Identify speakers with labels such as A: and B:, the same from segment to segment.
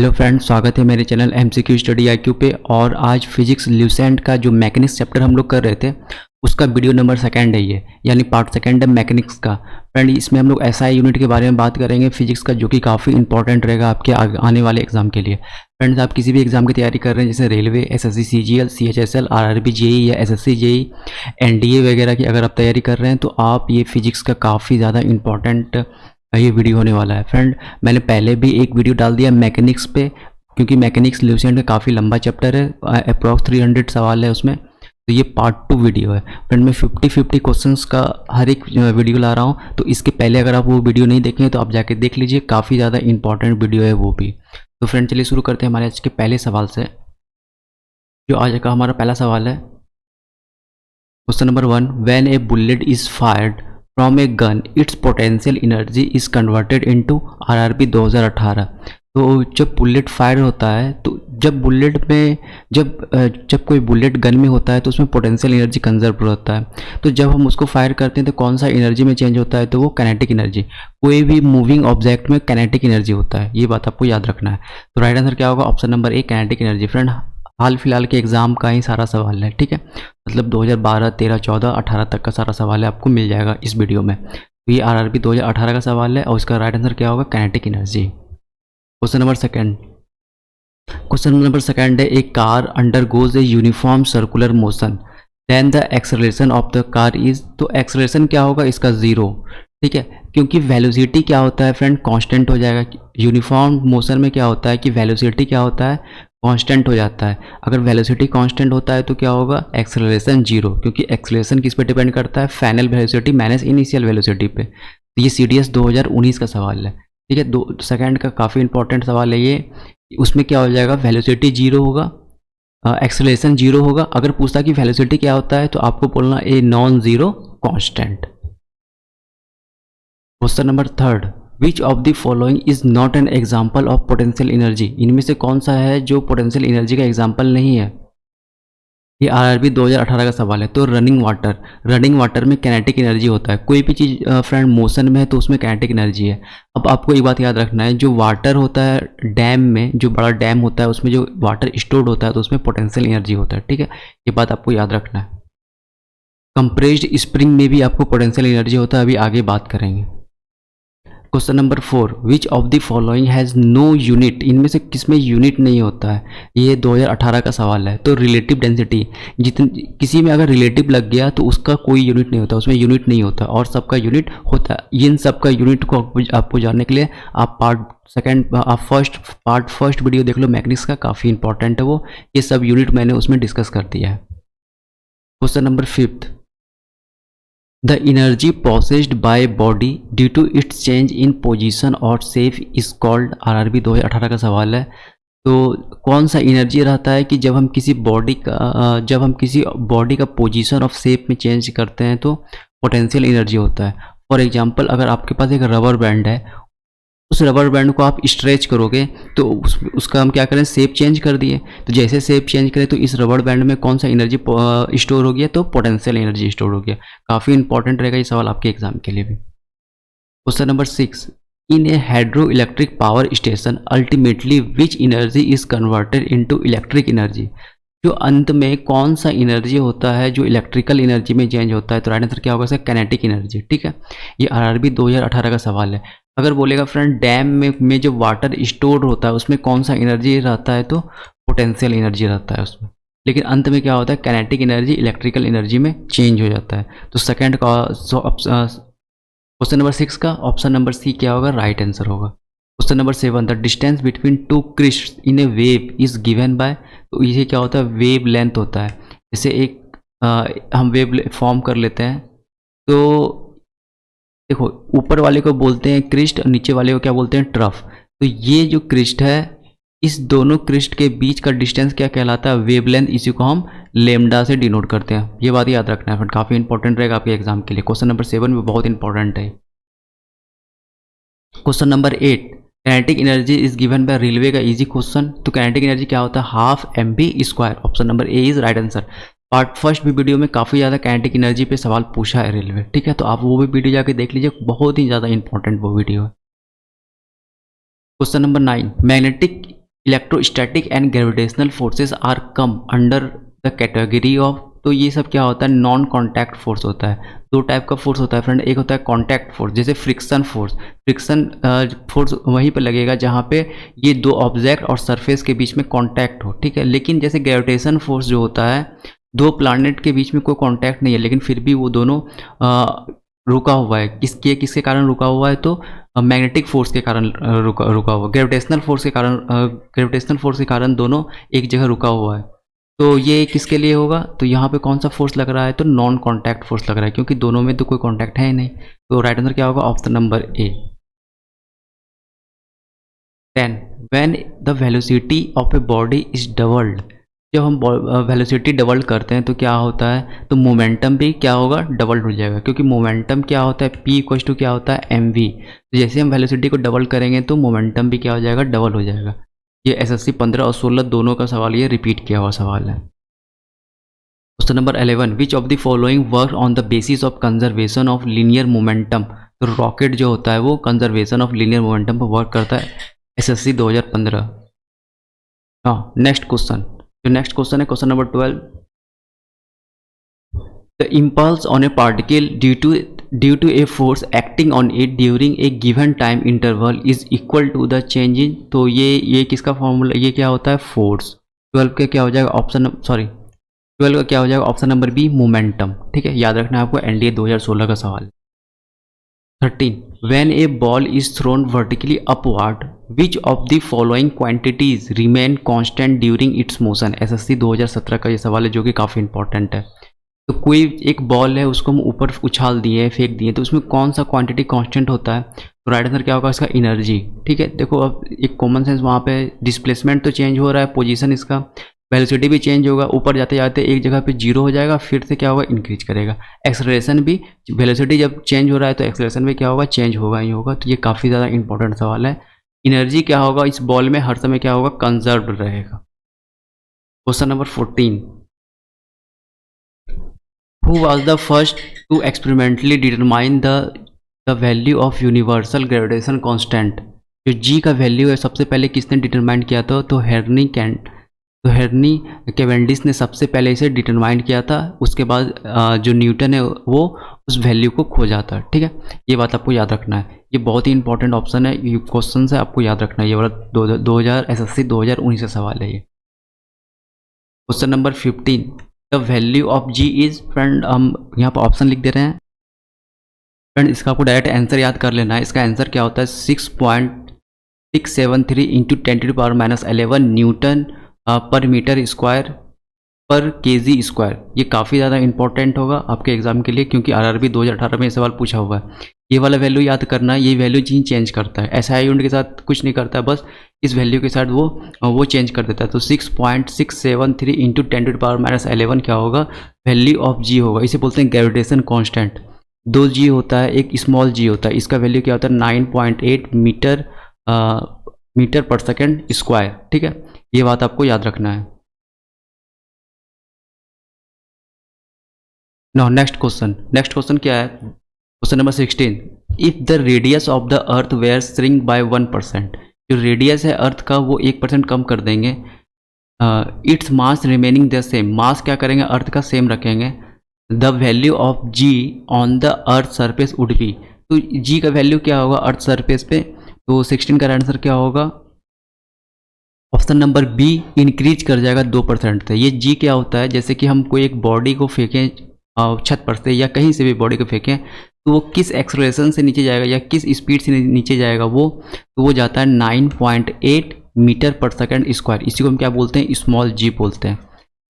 A: Hello friends, स्वागत है मेरे चैनल एमसीक्यू स्टडी आईक्यू पे। और आज फिजिक्स ल्यूसेंट का जो मैकेनिक्स चैप्टर हम लोग कर रहे थे उसका वीडियो नंबर सेकंड है ये, यानी पार्ट सेकंड है मैकेनिक्स का। फ्रेंड, इसमें हम लोग एसआई यूनिट के बारे में बात करेंगे फिजिक्स का, जो कि काफ़ी इंपॉर्टेंट रहेगा आपके आने वाले एग्जाम के लिए। फ्रेंड्स, आप किसी भी एग्जाम की तैयारी कर रहे हैं जैसे railway, SSC CGL, CHSL, RRB JE या एसएससी जेई, एनडीए वगैरह की अगर आप तैयारी कर रहे हैं तो आप ये फिजिक्स का काफ़ी ज़्यादा इंपॉर्टेंट ये वीडियो होने वाला है। फ्रेंड, मैंने पहले भी एक वीडियो डाल दिया मैकेनिक्स पे, क्योंकि मैकेनिक्स ल्यूसेंट का काफ़ी लंबा चैप्टर है, अप्रॉक्स 300 सवाल है उसमें, तो ये पार्ट 2 वीडियो है। फ्रेंड, मैं 50-50 क्वेश्चंस का हर एक वीडियो ला रहा हूँ, तो इसके पहले अगर आप वो वीडियो नहीं देखें तो आप जाके देख लीजिए, काफ़ी ज़्यादा इंपॉर्टेंट वीडियो है वो भी। तो फ्रेंड, चलिए शुरू करते हैं हमारे आज के पहले सवाल से। जो आज का हमारा पहला सवाल है, question number 1, when A bullet is fired from a gun it's potential energy is converted into RRB 2018। तो जब बुलेट फायर होता है तो जब बुलेट में जब कोई बुलेट गन में होता है तो उसमें पोटेंशियल एनर्जी कंजर्व होता है। तो जब हम उसको फायर करते हैं तो कौन सा एनर्जी में चेंज होता है, तो वो काइनेटिक एनर्जी। कोई भी मूविंग ऑब्जेक्ट में काइनेटिक एनर्जी होता है, ये बात आपको याद रखना है। तो राइट आंसर क्या होगा? Option number A, kinetic energy. Friend, हाल फिलहाल के एग्जाम का ही सारा सवाल है, ठीक है, मतलब 2012, 13, 14, 18 तक का सारा सवाल है, आपको मिल जाएगा इस वीडियो में। तो ये आरआरबी 2018 का सवाल है और इसका राइट आंसर क्या होगा? Kinetic energy. Question number second है, a car undergoes a uniform circular motion then the acceleration of the car is. तो एक्सेलरेशन क्या होगा इसका? 0, ठीक है, क्योंकि वेलोसिटी क्या होता है फ्रेंड? कांस्टेंट हो जाएगा। यूनिफॉर्म मोशन में क्या होता है कि वेलोसिटी क्या होता है? कांस्टेंट हो जाता है। अगर वेलोसिटी कांस्टेंट होता है तो क्या होगा? एक्सेलरेशन 0, क्योंकि एक्सेलरेशन किस पे डिपेंड करता है? Final velocity minus initial velocity पे। तो ये सीडीएस 2019 का सवाल है, ठीक है। सेकंड का काफ़ी इंपॉर्टेंट सवाल है ये। उसमें क्या हो जाएगा? वेलोसिटी 0 होगा, एक्सेलरेशन 0 होगा। अगर पूछता कि वेलोसिटी क्या होता है तो आपको बोलना a non zero constant. Question number 3, which of the following is not an example of potential energy. इनमें से कौन सा है जो पोटेंशियल एनर्जी का एग्जाम्पल नहीं है? ये आरआरबी 2018 का सवाल है। तो रनिंग वाटर में काइनेटिक एनर्जी होता है। कोई भी चीज़ फ्रेंड मोशन में है तो उसमें काइनेटिक एनर्जी है। अब आपको एक बात याद रखना है, जो वाटर होता है डैम में, जो बड़ा डैम होता है उसमें जो वाटर स्टोर्ड होता है तो उसमें पोटेंशियल एनर्जी होता है, ठीक है, ये बात आपको याद रखना है। कंप्रेस्ड स्प्रिंग में भी आपको पोटेंशियल एनर्जी होता है, अभी आगे बात करेंगे। Question number 4, which of the following has no unit. इनमें से किसमें यूनिट नहीं होता है? ये 2018 का सवाल है। तो रिलेटिव डेंसिटी, किसी में अगर रिलेटिव लग गया तो उसका कोई यूनिट नहीं होता, उसमें यूनिट नहीं होता, और सबका यूनिट होता है। इन सबका यूनिट को आपको जानने के लिए आप पार्ट फर्स्ट वीडियो देख लो मैकेनिक्स का, काफ़ी इंपॉर्टेंट है वो। ये सब यूनिट मैंने उसमें डिस्कस कर दिया है। Question number 5, The energy possessed by body due to its change in position or shape is called। RRB 2018 का सवाल है। तो कौन सा एनर्जी रहता है कि जब हम किसी बॉडी का पोजीशन ऑफ शेप में चेंज करते हैं तो पोटेंशियल एनर्जी होता है। फॉर एग्जांपल, अगर आपके पास एक रबर बैंड है, उस रबर बैंड को आप स्ट्रेच करोगे तो उसका हम क्या करें? शेप चेंज कर दिए। तो जैसे शेप चेंज करें तो इस रबर बैंड में कौन सा एनर्जी स्टोर हो गया? तो पोटेंशियल एनर्जी स्टोर हो गया। काफ़ी इंपॉर्टेंट रहेगा ये सवाल आपके एग्जाम के लिए भी। Question number 6, in A hydro electric power station ultimately which energy is converted into electric energy. जो अंत में कौन सा एनर्जी होता है जो इलेक्ट्रिकल एनर्जी में चेंज होता है? तो राइट आंसर क्या होगा? काइनेटिक एनर्जी, ठीक है। ये आरआरबी 2018 का सवाल है। अगर बोलेगा फ्रेंड डैम में जो वाटर स्टोर होता है उसमें कौन सा एनर्जी रहता है? तो पोटेंशियल एनर्जी रहता है उसमें, लेकिन अंत में क्या होता है? काइनेटिक एनर्जी इलेक्ट्रिकल एनर्जी में चेंज हो जाता है। तो सेकंड का क्वेश्चन नंबर 6 का ऑप्शन नंबर सी क्या होगा? राइट आंसर होगा। Question number 7, the distance between two crests in a wave is given by. तो ये क्या होता है? वेव लेंथ होता है। जैसे एक हम वेव फॉर्म कर लेते हैं, तो देखो ऊपर वाले को बोलते हैं क्रिस्ट और नीचे वाले को क्या बोलते हैं? ट्रफ। तो ये जो क्रिस्ट है, इस दोनों क्रिस्ट के बीच का डिस्टेंस क्या कहलाता है? वेवलेंथ। इसी को हम लेमडा से डिनोट करते हैं। ये बात याद रखना है फ्रेंड, काफ़ी इंपॉर्टेंट रहेगा आपके एग्जाम के लिए। क्वेश्चन नंबर 7 भी बहुत इंपॉर्टेंट है। Question number 8, kinetic energy is given bye railway का इजी क्वेश्चन। तो काइनेटिक एनर्जी क्या होता है? Half mv²। Option number A is right answer. Part first भी वीडियो में काफ़ी ज़्यादा काइनेटिक एनर्जी पे सवाल पूछा है रेलवे, ठीक है, तो आप वो भी वीडियो जाके देख लीजिए, बहुत ही ज़्यादा इंपॉर्टेंट वो वीडियो है। Question number 9, magnetic electrostatic and gravitational forces are come under the category of, तो ये सब क्या होता है, नॉन कॉन्टैक्ट फोर्स होता है। दो टाइप का फोर्स होता है फ्रेंड, एक होता है कॉन्टैक्ट फोर्स, जैसे फ्रिक्शन फोर्स। फ्रिक्शन फोर्स वहीं पर लगेगा जहाँ पे ये दो ऑब्जेक्ट और सरफेस के बीच में कॉन्टैक्ट हो, ठीक है। लेकिन जैसे ग्रेविटेशन फोर्स जो होता है, दो प्लानट के बीच में कोई कॉन्टैक्ट नहीं है, लेकिन फिर भी वो दोनों रुका हुआ है। किसके कारण रुका हुआ है, तो मैग्नेटिक फोर्स के कारण रुका हुआ, ग्रेविटेशनल फोर्स के कारण दोनों एक जगह रुका हुआ है। तो ये किसके लिए होगा, तो यहाँ पे कौन सा फोर्स लग रहा है, तो नॉन कॉन्टैक्ट फोर्स लग रहा है, क्योंकि दोनों में तो कोई कॉन्टैक्ट है ही नहीं। तो राइट आंसर क्या होगा, option number A. 10 when the velocity of a body is doubled, जब हम वेलोसिटी डबल करते हैं तो क्या होता है, तो मोमेंटम भी क्या होगा, डबल हो जाएगा, क्योंकि मोमेंटम क्या होता है, p इक्वल टू क्या होता है, mv। तो जैसे हम वेलोसिटी को डबल करेंगे तो मोमेंटम भी क्या हो जाएगा, डबल हो जाएगा। ये एसएससी 15 और 16 दोनों का सवाल, ये रिपीट किया हुआ सवाल है। Question number 11, which of the following work on the basis of conservation of linear momentum. तो रॉकेट जो होता है वो कंजर्वेशन ऑफ लीनियर मोमेंटम पर वर्क करता है, एसएससी 2015। हाँ, नेक्स्ट क्वेश्चन, जो नेक्स्ट क्वेश्चन है question number 12, the impulse on a particle due to a force acting on it during a given time interval is equal to the change in, तो ये किसका formula, ये क्या होता है, फोर्स। 12 का क्या हो जाएगा, 12 का क्या हो जाएगा, ऑप्शन नंबर बी, मोमेंटम। ठीक है, याद रखना है आपको, एनडीए 2016 का सवाल। 13 when a ball is thrown vertically upward which of the following quantities remain constant during its motion। SSC 2017 का ये सवाल है जो कि काफ़ी इंपॉर्टेंट है। तो कोई एक बॉल है, उसको हम ऊपर उछाल दिए, फेंक दिए, तो उसमें कौन सा क्वांटिटी कांस्टेंट होता है, तो राइट आंसर क्या होगा, इसका एनर्जी। ठीक है, देखो अब एक कॉमन सेंस, वहाँ पे डिस्प्लेसमेंट तो चेंज हो रहा है, पोजीशन इसका, वेलोसिटी भी चेंज होगा, ऊपर जाते जाते एक जगह पे जीरो हो जाएगा, फिर से क्या होगा, इंक्रीज करेगा। एक्सेलरेशन भी, वेलोसिटी जब चेंज हो रहा है तो एक्सेलरेशन भी क्या होगा, चेंज होगा ही होगा। तो ये काफ़ी ज़्यादा इंपॉर्टेंट सवाल है। एनर्जी क्या होगा इस बॉल में, हर समय क्या होगा, कंजर्व रहेगा। Question number 14, who was the first to experimentally determine the value of universal gravitation constant. जो जी का वैल्यू है सबसे पहले किसने डिटरमाइन किया था, तो हेनरी कैवेंडिश ने सबसे पहले इसे डिटरमाइन किया था। उसके बाद जो न्यूटन है वो उस वैल्यू को खोजा था। ठीक है, ये बात आपको याद रखना है, ये बहुत ही इंपॉर्टेंट ऑप्शन है, ये क्वेश्चन है, आपको याद रखना है। ये वाला 2000 एसएससी 2019 का सवाल है ये। Question number 15, the value of G is, friend हम यहाँ पर ऑप्शन लिख दे रहे हैं फ्रेंड, इसका आपको डायरेक्ट आंसर याद कर लेना है। इसका आंसर क्या होता है, 6.673 इंटू 10⁻11 न्यूटन पर मीटर स्क्वायर पर केजी स्क्वायर। ये काफ़ी ज़्यादा इंपॉर्टेंट होगा आपके एग्जाम के लिए, क्योंकि आरआरबी 2018 में ये सवाल पूछा हुआ है। ये वाला वैल्यू याद करना है, ये वैल्यू चेंज करता है, एसआई यूनिट के साथ कुछ नहीं करता है, बस इस वैल्यू के साथ वो चेंज कर देता है। तो 6.673 इंटू 10⁻11 क्या होगा, वैल्यू ऑफ जी होगा। इसे बोलते हैं ग्रेविटेशन कॉन्स्टेंट। 2 जी होता है, एक स्मॉल जी होता है, इसका वैल्यू क्या होता है, 9.8 मीटर पर सेकेंड स्क्वायर। ठीक है, ये बात आपको याद रखना है। नो, नेक्स्ट क्वेश्चन क्या है, question number 16, if the radius of the earth were shrink by 1%, जो रेडियस है अर्थ का वो 1% कम कर देंगे, its mass remaining the same, mass क्या करेंगे, अर्थ का सेम रखेंगे, the value of G on the earth surface would be. तो जी का वैल्यू क्या होगा अर्थ सरफेस पे, तो 16 का आंसर क्या होगा, ऑप्शन नंबर बी, इंक्रीज कर जाएगा 2% से। ये जी क्या होता है, जैसे कि हम कोई एक बॉडी को फेंकें छत पर से या कहीं से भी बॉडी को फेंकें, तो वो किस एक्सेलरेशन से नीचे जाएगा या किस स्पीड से नीचे जाएगा, वो जाता है 9.8 मीटर पर सेकेंड स्क्वायर। इसी को हम क्या बोलते हैं, स्मॉल जी बोलते हैं।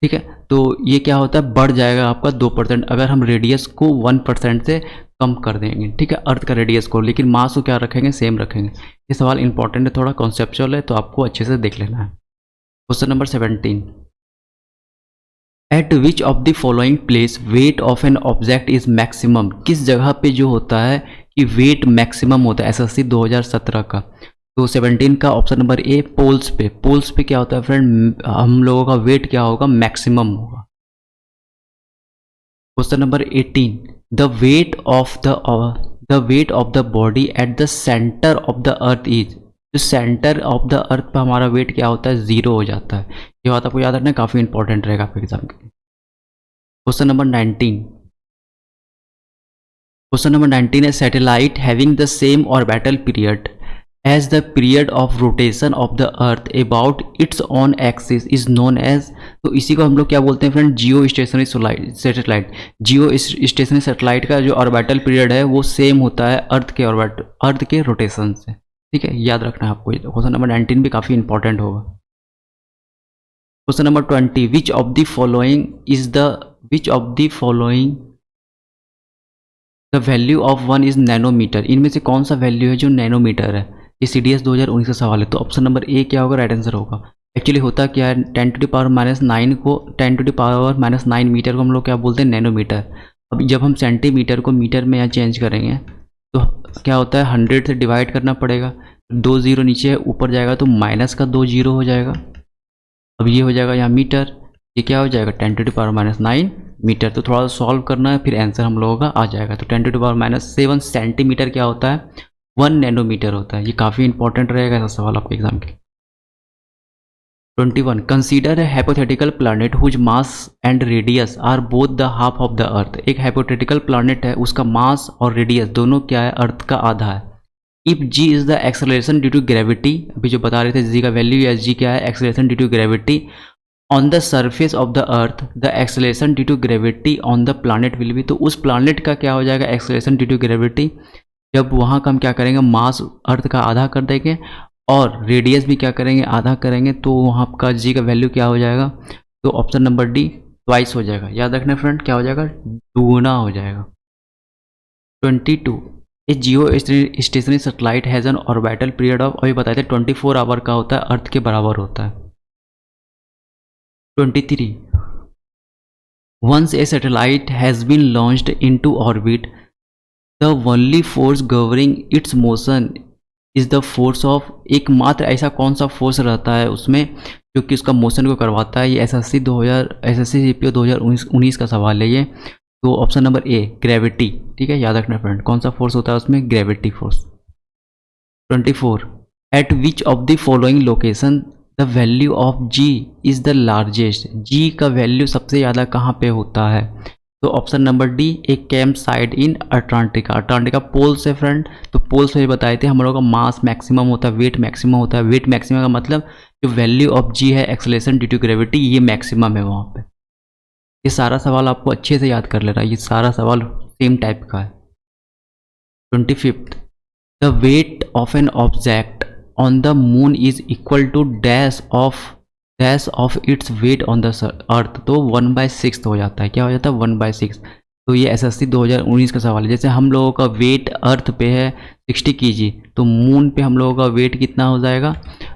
A: ठीक है, तो ये क्या होता है, बढ़ जाएगा आपका 2% अगर हम रेडियस को 1% से कम कर देंगे। ठीक है, अर्थ का रेडियस को, लेकिन मास को क्या रखेंगे, सेम रखेंगे। ये सवाल इंपॉर्टेंट है, थोड़ा कॉन्सेप्चुअल है, तो आपको अच्छे से देख लेना है। Question number 17, eight which of the following place wait of an object is maximum. किस जगह पे जो होता है कि वेट मैक्सिमम होता है, एसएससी 2017 का। तो 17 का ऑप्शन नंबर ए, पोल्स पे। पोल्स पे क्या होता है फ्रेंड, हम लोगों का वेट क्या होगा, मैक्सिमम होगा। Question number 18, the weight of the body at the centre of the earth is. तो सेंटर ऑफ द अर्थ पर हमारा वेट क्या होता है, 0 हो जाता है। ये बात आपको याद रखना, काफ़ी इंपॉर्टेंट रहेगा आपके एग्जाम के लिए। क्वेश्चन नंबर 19, क्वेश्चन नंबर 19 है satellite having the same orbital period as the period of rotation of the earth about its on axis is known as. तो इसी को हम लोग क्या बोलते हैं friend, geostationary satellite. Geostationary satellite का जो ऑर्बिटल पीरियड है वो सेम होता है अर्थ के रोटेशन से। ठीक है, याद रखना है आपको। क्वेश्चन नंबर 19 भी काफ़ी इंपॉर्टेंट होगा। Question number 20, which of the following the value of 1 is nanometre. इनमें से कौन सा वैल्यू है जो नैनोमीटर है? ये CDS 2019 का सवाल है। तो ऑप्शन नंबर ए क्या होगा, राइट आंसर होगा। एक्चुअली होता क्या है, 10⁻⁹ को 10⁻⁹ मीटर को हम लोग क्या बोलते हैं, नैनोमीटर। अब जब हम सेंटीमीटर को मीटर में यहाँ चेंज करेंगे तो क्या होता है, 100 से डिवाइड करना पड़ेगा। 2 0 नीचे ऊपर जाएगा तो माइनस का 2 0 हो जाएगा। अब ये हो जाएगा यहाँ मीटर, ये क्या हो जाएगा 10⁻⁹ मीटर। तो थोड़ा सा सॉल्व करना है, फिर आंसर हम लोगों का आ जाएगा। तो 10⁻⁷ सेंटीमीटर क्या होता है, 1 नैनोमीटर होता है। ये काफ़ी इंपॉर्टेंट रहेगा ऐसा सवाल आपके एग्जाम के। 21, consider a hypothetical planet whose mass and radius are both the half of the earth. एक हाइपोथेटिकल प्लैनेट है, उसका मास और रेडियस दोनों क्या है, अर्थ का आधा है। If G is the acceleration due to gravity, अभी जो बता रहे थे जी का वैल्यू या जी क्या है, acceleration due to gravity on the surface of the earth, the acceleration due to gravity on the planet will be. तो उस प्लानट का क्या हो जाएगा, एक्सेलरेशन ड्यू टू ग्रेविटी। जब वहाँ का हम क्या करेंगे, मास अर्थ का आधा कर देंगे और रेडियस भी क्या करेंगे, आधा करेंगे, तो वहाँ का जी का वैल्यू क्या हो जाएगा, तो ऑप्शन नंबर डी ट्वाइस हो जाएगा। याद रखना फ्रेंड, क्या हो जाएगा, दुगुना हो जाएगा। 22, a geostationary satellite has an orbital period of, अभी बताए थे 24 आवर का होता है, अर्थ के बराबर होता है। 23, once a satellite has been launched into orbit, the only force governing its motion is the force of। एकमात्र ऐसा कौन सा फोर्स रहता है उसमें जो कि उसका मोशन को करवाता है। ये SSC GPO 2019 का सवाल है ये। तो ऑप्शन नंबर ए ग्रेविटी। ठीक है, याद रखना फ्रेंड, कौन सा फोर्स होता है उसमें, gravity force. 24, at which of the following location the value of G is the largest. G का वैल्यू सबसे ज़्यादा कहाँ पे होता है, तो ऑप्शन नंबर डी, एक camp site in Antarctica. Antarctica poles है फ्रेंड, तो पोल्स में बताए थे हम लोगों का मास मैक्सिमम होता है, वेट मैक्सिमम होता है। वेट मैक्सिमम का मतलब जो वैल्यू ऑफ जी है, एक्सेलरेशन ड्यू टू ग्रेविटी, ये मैक्सिमम है वहाँ पे। ये सारा सवाल आपको अच्छे से याद कर लेना, ये सारा सवाल सेम टाइप का है। 25, the weight of an object on the moon is equal to dash of its weight on the earth। तो 1/6 हो जाता है, क्या हो जाता है, 1/6। तो ये SSC 2019 का सवाल है। जैसे हम लोगों का वेट अर्थ पे है 60 kg, तो मून पे हम लोगों का वेट कितना हो जाएगा,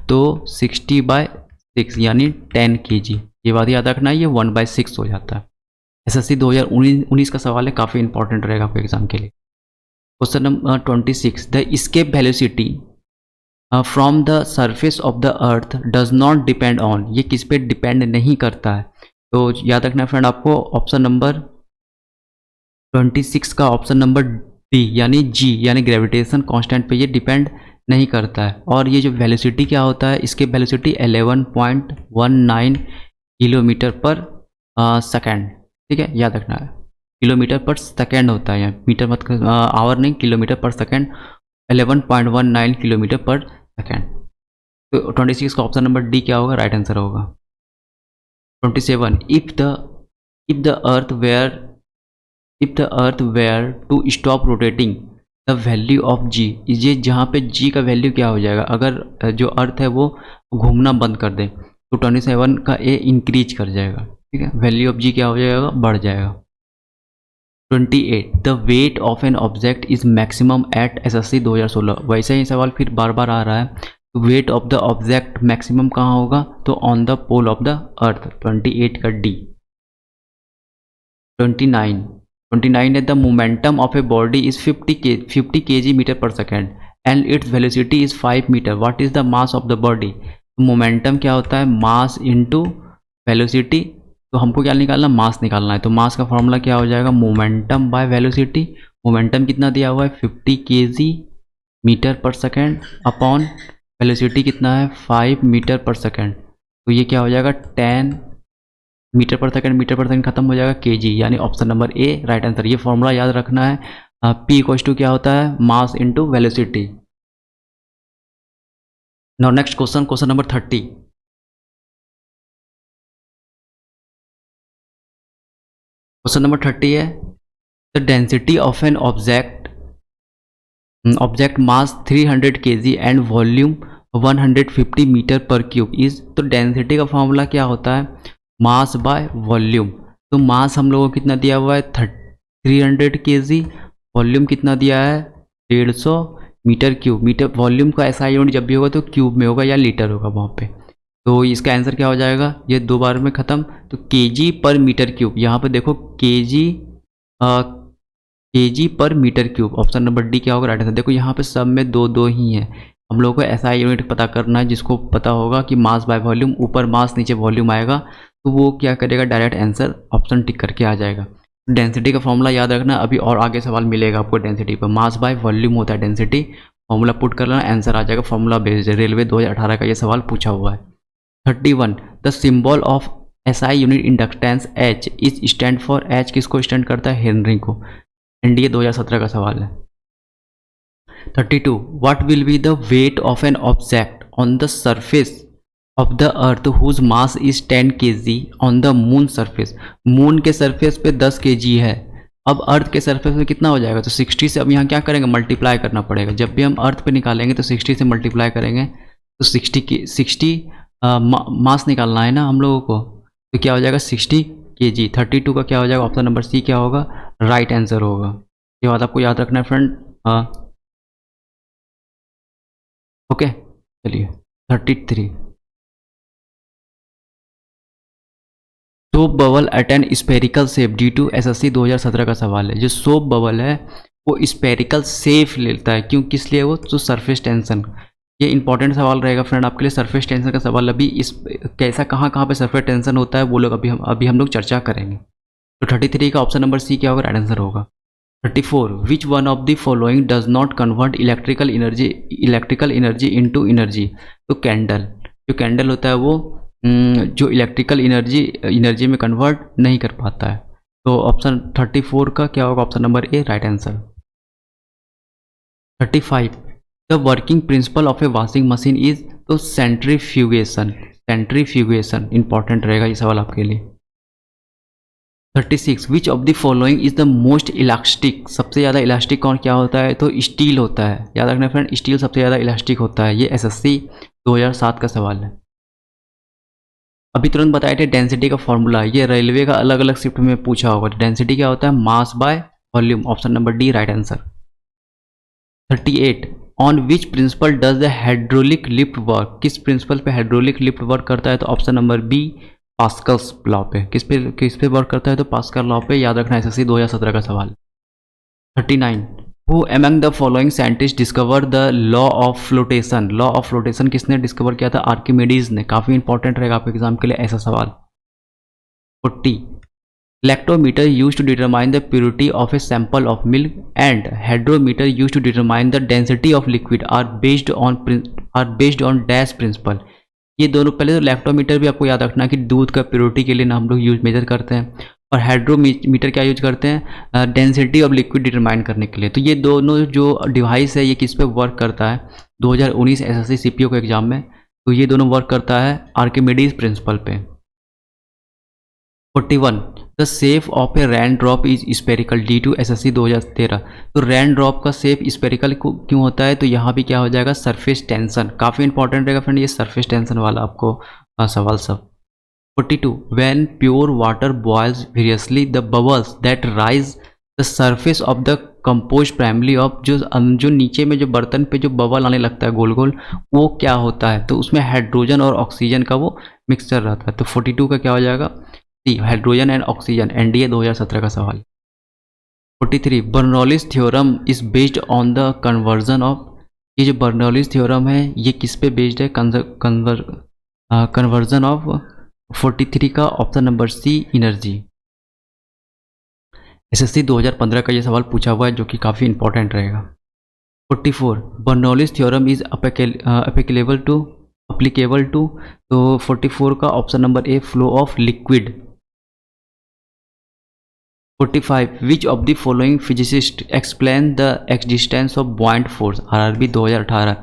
A: तो 60/6 यानी 10 kg। ये बात याद रखना है, ये 1/6 हो जाता है। SSC 2019 का सवाल है, काफ़ी इंपॉर्टेंट रहेगा आपके एग्जाम के लिए। Question number 26, the escape velocity from the surface of the earth does not depend on. ये किस पे डिपेंड नहीं करता है, तो याद रखना फ्रेंड आपको ऑप्शन नंबर 26 का ऑप्शन नंबर डी यानी जी यानी ग्रेविटेशन कांस्टेंट पे ये डिपेंड नहीं करता है। और ये जो वेलोसिटी क्या होता है, इसके वेलोसिटी 11.19 किलोमीटर पर सेकेंड। ठीक है, याद रखना है, किलोमीटर पर सेकेंड होता है, यहाँ मीटर मत आवर नहीं, किलोमीटर पर सेकेंड, 11.19 किलोमीटर पर सेकेंड। तो 26 का ऑप्शन नंबर डी क्या होगा, राइट आंसर होगा। 27, if the earth were to stop rotating the value of G. ये जहाँ पे जी का वैल्यू क्या हो जाएगा, अगर जो अर्थ है वो घूमना बंद कर दे तो 27 का ए इंक्रीज कर जाएगा। ठीक है, वैल्यू ऑफ जी क्या हो जाएगा, बढ़ जाएगा। 28, the weight of an object is maximum at SSC 2016। वैसे ही सवाल फिर बार बार आ रहा है, तो weight of the object maximum कहाँ होगा, तो on the pole of the earth. 28 का डी। 29 है the momentum of a body is 50 kg metre per second and its velocity is 5 metre, what is the mass of the body. Momentum क्या होता है, mass into velocity. तो हमको क्या निकालना, मास निकालना है। तो मास का फॉर्मूला क्या हो जाएगा, मोमेंटम बाय वेलोसिटी। मोमेंटम कितना दिया हुआ है, 50 kg metre per second upon velocity कितना है 5 मीटर पर सेकेंड, तो ये क्या हो जाएगा 10 मीटर पर सेकेंड खत्म हो जाएगा केजी, यानी option number A right answer. ये फॉर्मूला याद रखना है, पी इक्वल्स टू क्या होता है mass into velocity. Now next question, question number 30। Question number 30 है the density of an object mass 300 kg and volume 150 metre per cube is. तो density का फॉर्मूला क्या होता है मास बाय वॉल्यूम। तो मास हम लोगों को कितना दिया हुआ है 300 kg, वॉल्यूम कितना दिया है 150 मीटर क्यूब। मीटर वॉल्यूम का ऐसा यूनिट जब भी होगा तो क्यूब में होगा या लीटर होगा वहाँ पे। तो इसका आंसर क्या हो जाएगा, ये दो बार में ख़त्म, तो केजी पर मीटर क्यूब। यहाँ पे देखो KG per metre cube, option number D क्या होगा राइट आंसर। देखो यहाँ पे सब में दो दो ही हैं, हम लोगों को ऐसा यूनिट पता करना है जिसको पता होगा कि मास बाय वॉल्यूम, ऊपर मास नीचे वॉल्यूम आएगा, तो वो क्या करेगा डायरेक्ट आंसर ऑप्शन टिक करके आ जाएगा। डेंसिटी का फॉर्मूला याद रखना, अभी और आगे सवाल मिलेगा आपको डेंसिटी पर। मास बाय वॉल्यूम होता है डेंसिटी, फॉर्मूला पुट कर लेना आंसर आ जाएगा, फॉर्मूला बेस्ड। रेलवे 2018 का ये सवाल पूछा हुआ है। 31 the symbol of SI unit inductance H is stand for. H किसको स्टैंड करता है हेनरी को। एनडीए 2017 का सवाल है। 32 what will be the weight of an object on the surface of the earth whose mass is 10 kg on the moon surface. Moon के surface पे 10 kg है, अब अर्थ के सरफेस पे कितना हो जाएगा, तो 60 से अब यहाँ क्या करेंगे मल्टीप्लाई करना पड़ेगा। जब भी हम अर्थ पे निकालेंगे तो 60 से मल्टीप्लाई करेंगे, तो 60 मास निकालना है ना हम लोगों को, तो क्या हो जाएगा 60 kg। 32 का क्या हो जाएगा ऑप्शन नंबर सी क्या होगा राइट आंसर होगा। ये बात आपको याद रखना है फ्रेंड। हाँ ओके चलिए 33 soap bubble at an spherical shape due to SSC 2017 का सवाल है। जो सोप बबल है वो स्पेरिकल शेप लेता है, क्यों किस लिए, वो तो सरफेस टेंशन। ये इंपॉर्टेंट सवाल रहेगा फ्रेंड आपके लिए, सरफेस टेंशन का सवाल। अभी इस कैसा कहाँ पे सरफेस टेंशन होता है वो लोग अभी हम लोग चर्चा करेंगे। तो 33 का ऑप्शन नंबर सी क्या होगा राइट आंसर होगा। 34 which one of the following does not convert electrical energy into energy. तो कैंडल, जो कैंडल होता है वो जो इलेक्ट्रिकल एनर्जी में कन्वर्ट नहीं कर पाता है। तो ऑप्शन 34 का क्या होगा option number A right answer. 35 the working principle of A washing machine is. तो सेंट्रीफ्यूगेशन इंपॉर्टेंट रहेगा ये सवाल आपके लिए। 36 विच of the following is the most elastic. सबसे ज़्यादा इलास्टिक कौन क्या होता है, तो स्टील होता है। याद रखना फ्रेंड स्टील सबसे ज़्यादा इलास्टिक होता है। ये एसएससी 2007 का सवाल है। अभी तुरंत बताए थे डेंसिटी का फॉर्मूला, ये रेलवे का अलग अलग शिफ्ट में पूछा होगा। डेंसिटी क्या होता है mass by volume, option number D right answer. 38 on which principle does the hydraulic lift work. किस प्रिंसिपल पे हाइड्रोलिक लिफ्ट वर्क करता है, तो option number B Pascal's law पे। किस पे वर्क करता है, तो पास्कल लॉ पे। याद रखना एसएससी 2017 का सवाल। 39 who among the following scientist discover the law of flotation. Law of flotation किसने डिस्कवर किया था, आर्किमिडीज ने। काफ़ी इंपॉर्टेंट रहेगा आपके एग्जाम के लिए ऐसा सवाल। 40 lactometer used to determine the purity of a sample of milk and hydrometer used to determine the density of liquid are based on dash principle। ये दोनों, पहले तो लैक्टोमीटर भी आपको याद रखना कि दूध का प्योरिटी के लिए ना हम लोग यूज मेजर करते हैं, और हाइड्रोमीटर क्या यूज करते हैं डेंसिटी ऑफ लिक्विड डिटरमाइन करने के लिए। तो ये दोनों जो डिवाइस है ये किस पे वर्क करता है 2019 एसएससी सीपीओ के एग्जाम में, तो ये दोनों वर्क करता है आर्किमिडीज प्रिंसिपल पे। 41 the shape of a raindrop is spherical due to SSC 2013। तो रेन ड्रॉप का शेप स्पेरिकल क्यों होता है, तो यहाँ भी क्या हो जाएगा सरफेस टेंशन। काफ़ी इंपॉर्टेंट रहेगा फ्रेंड ये सरफेस टेंशन वाला आपको सवाल सब। 42 when pure water boils furiously the bubbles that rise the surface of the compose primary of. जो नीचे में जो बर्तन पे जो बबल आने लगता है गोल गोल, वो क्या होता है, तो उसमें हाइड्रोजन और ऑक्सीजन का वो मिक्सचर रहता है। तो 42 का क्या हो जाएगा हाइड्रोजन एंड ऑक्सीजन, एनडीए 2017 का सवाल। 43 Bernoulli's theorem is based on the conversion of. ये जो बर्नौलीज थ्योरम है ये किस पे बेस्ड है, कन्वर्जन ऑफ। 43 का option number C energy. SSC 2015 का ये सवाल पूछा हुआ है जो कि काफ़ी इंपॉर्टेंट रहेगा। 44 Bernoulli's theorem is applicable to, तो 44 का option number A flow of liquid. 45 which of the following physicist explain the existence of buoyant force, RRB 2018।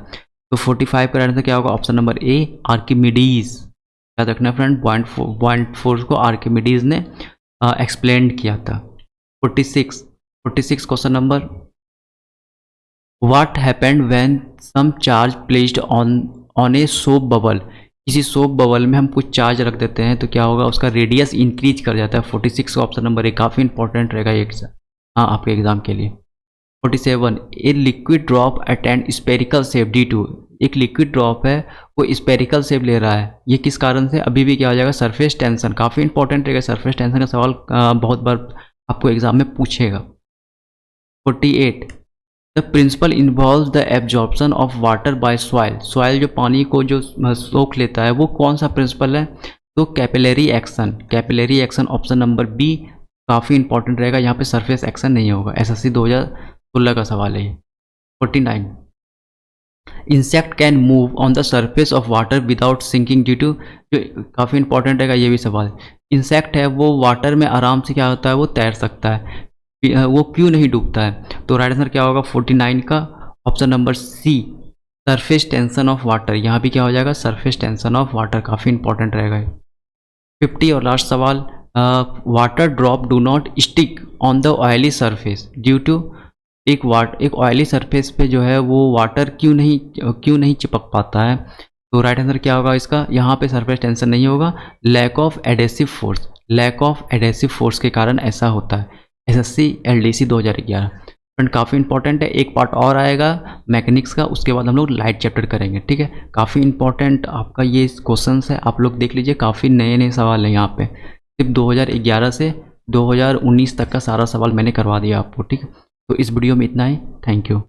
A: तो 45 का आंसर क्या होगा, ऑप्शन नंबर ए आर्किमिडीज। याद रखना फ्रेंड, बॉइंट फोर्स को आर्किमिडीज ने एक्सप्लेन किया था। 46 question number, what happened when some charge placed on a soap bubble, किसी सोप बबल में हम कुछ चार्ज रख देते हैं तो क्या होगा, उसका रेडियस इंक्रीज कर जाता है। 46 का ऑप्शन नंबर ए काफ़ी इंपॉर्टेंट रहेगा ये हाँ आपके एग्जाम के लिए। 47 a liquid drop attend spherical shape due to, एक लिक्विड ड्रॉप है वो स्पेरिकल शेप ले रहा है, ये किस कारण से, अभी भी क्या हो जाएगा, सरफेस टेंशन। काफ़ी इंपॉर्टेंट रहेगा, सरफेस टेंशन का सवाल बहुत बार आपको एग्जाम में पूछेगा। 48 the principle involve the absorption of water by soil, soil जो पानी को जो सोख लेता है वो कौन सा प्रिंसिपल है, तो capillary action option number B काफ़ी इंपॉर्टेंट रहेगा, यहाँ पे सरफेस एक्शन नहीं होगा। SSC 2016 का सवाल है ये। 49 insect can move on the surface of water without sinking due to, जो काफ़ी इंपॉर्टेंट रहेगा ये भी सवाल। इंसेक्ट है वो वाटर में आराम से क्या होता है, वो तैर सकता है, वो क्यों नहीं डूबता है, तो राइट आंसर क्या होगा 49 का option number C surface tension of water, यहाँ भी क्या हो जाएगा, सरफेस टेंशन ऑफ वाटर, काफ़ी इंपॉर्टेंट रहेगा। 50 और लास्ट सवाल, water drop do not stick on the oily surface due to, एक ऑयली सरफेस पे जो है वो वाटर क्यों नहीं चिपक पाता है, तो राइट आंसर क्या होगा इसका, यहाँ पे सरफेस टेंशन नहीं होगा, लैक ऑफ एडेसिव फोर्स के कारण ऐसा होता है। SSC LDC 2011 फ्रेंड काफ़ी इंपॉर्टेंट है, एक पार्ट और आएगा मैकेनिक्स का, उसके बाद हम लोग लाइट चैप्टर करेंगे, ठीक है। काफ़ी इंपॉर्टेंट आपका ये क्वेश्चंस है, आप लोग देख लीजिए, काफ़ी नए सवाल हैं यहाँ पे, सिर्फ 2011 से 2019 तक का सारा सवाल मैंने करवा दिया आपको, ठीक है। तो इस वीडियो में इतना ही, थैंक यू।